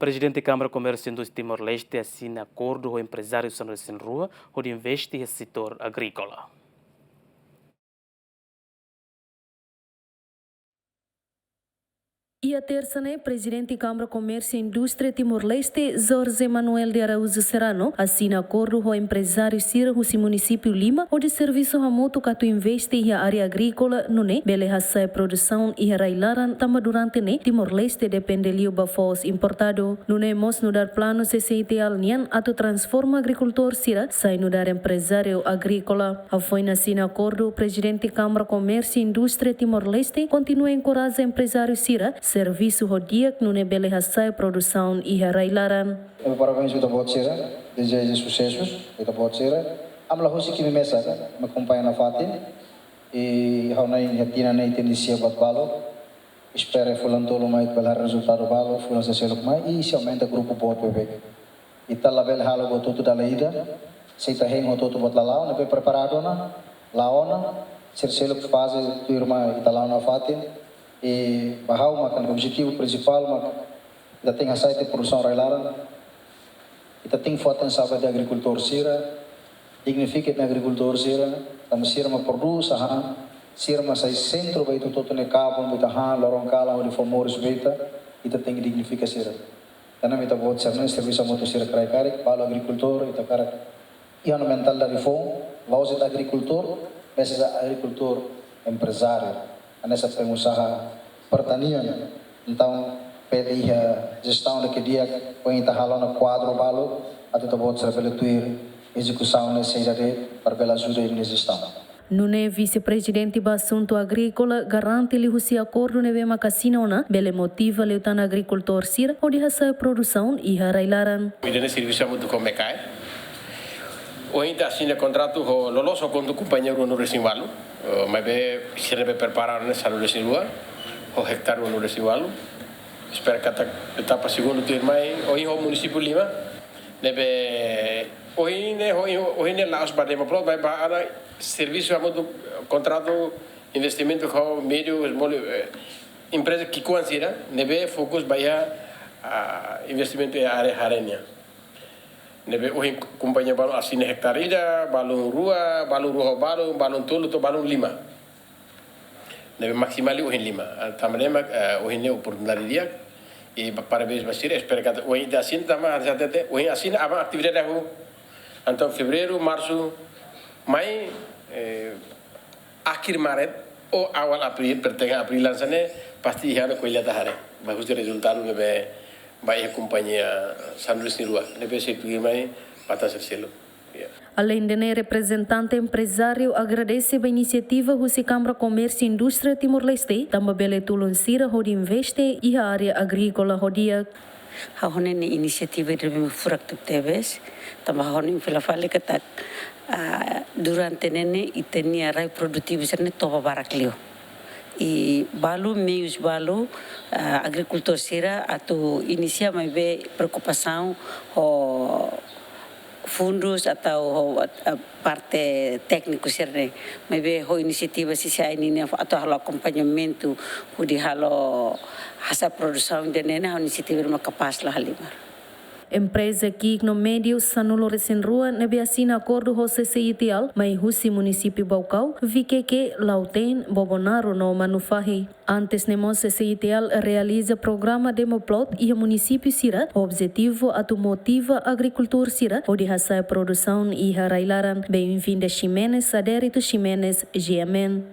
Presidente da Câmara de Comércio e Indústria Timor-Leste assina acordo com empresários São Rua onde investe no setor agrícola. E a terça, presidente da Câmara de Comércio e Indústria Timor-Leste, Jorge Manuel de Araújo Serrano, assina acordo com o empresário Cira no município Lima, onde serviço remoto que investe na área agrícola, bele hassai produção e railaran tama durante Timor-Leste depende liu bafos importado. Mos no dar plano CCIT alnian atu transforma agricultor Cira, sai no dar empresário agrícola. A foi assina acordo, presidente da Câmara de Comércio e Indústria Timor-Leste continua a encorajar empresário Cira, serviço rodiak no nebele hassai produção e railaran. Parabéns para o Cira, desejo sucessos para o Cira. Amla hoje que me mesa, me acompanha na Fatin e há uma iniciativa na intendicia buat balo. Espero fulan tolo mais pela resultado balo, fulan se selo mais e se aumenta grupo buat bebê. E tal label halo buat tudo da leida, se tá rei tudo buat lalao, ne preparado na laona, se selo fase tu irmã italao na Fatin. E bahau makan objetivo principal kita tem a site de produção railaran, kita tem foto sabe de agricultor Cira, dignifica de agricultor Cira, tam Cira ma produz Cira ma sai centro vai todo ne cabo muita lorong kala onde fomores beita, kita tem dignifica Cira. Karena kita buat serviço moto Cira kare palo agricultor kita kare iano mental da reform, vamos de agricultor, versus agricultor empresário. Nessa pengusaha pertanian, então pede a gestão daquele dia põe interralo no quadro balo, até tá bom serve tuir execução necessária para pela ajuda na gestão. Nune vice-presidente do assunto agrícola garante li husi acordo neve macasinona bele motiva leutan agricultor Cira onde hassai produção e railaran. Idene serviço muito como cai. Hoje assina contrato com loloso com o companheiro no Resinualo, mas se deve preparar nessa no Resinualo, o hectare no Resinualo. Espero que a etapa segunda turma hoje o município Lima deve hoje lá os bademos pronto, mas para serviço muito contrato investimento com médio empresa que considera deve focus baya investimento em área harenia. Nebe ohin companhia balon asine hektar ida, balon rua balon tolo to balon lima. Nebe maximali ohin lima. Tamanema ohin ne oportunidade dia e parabéns basir espero que ohin da asin tama arjatete ohin asin ama atividade aku. Então fevereiro, março, mai akhir Maret ou awal April, pertengahan April lansane pasti ihana koilha tahare. Bagus resultado nebe baik companhia Sandro Nirua, nebe se mai patas selo. Além de representante empresário agradece a iniciativa da Câmara de Comércio e Indústria Timor-Leste, também bele tulun Cira onde investe e a área agrícola rodia. A honene inisiativa de furak tebes, também honen pela fale que durante nene e tenia rai produtivo serne toba baraklio. E balu meios balu agricultor Cira atau inicia mais bem preocupação o fundos atau parte técnico Cira mais bem o iniciativa se ini atau halo acompanhamento o de halo essa produção de nena a iniciativa uma capaz lá halimar. Empresa que no meio Sanulo Rua nebe assina acordo com CCITL, mas husi município Baucau, vique que Lauten, Bobonaro no manufahi. Antes nemos CCITL realiza programa Demoplot e o município Cira, o objetivo atu motiva agricultor Cira, onde hassai produção e railaran, bem-vindo Ximenes, adérito Ximenes, GMN.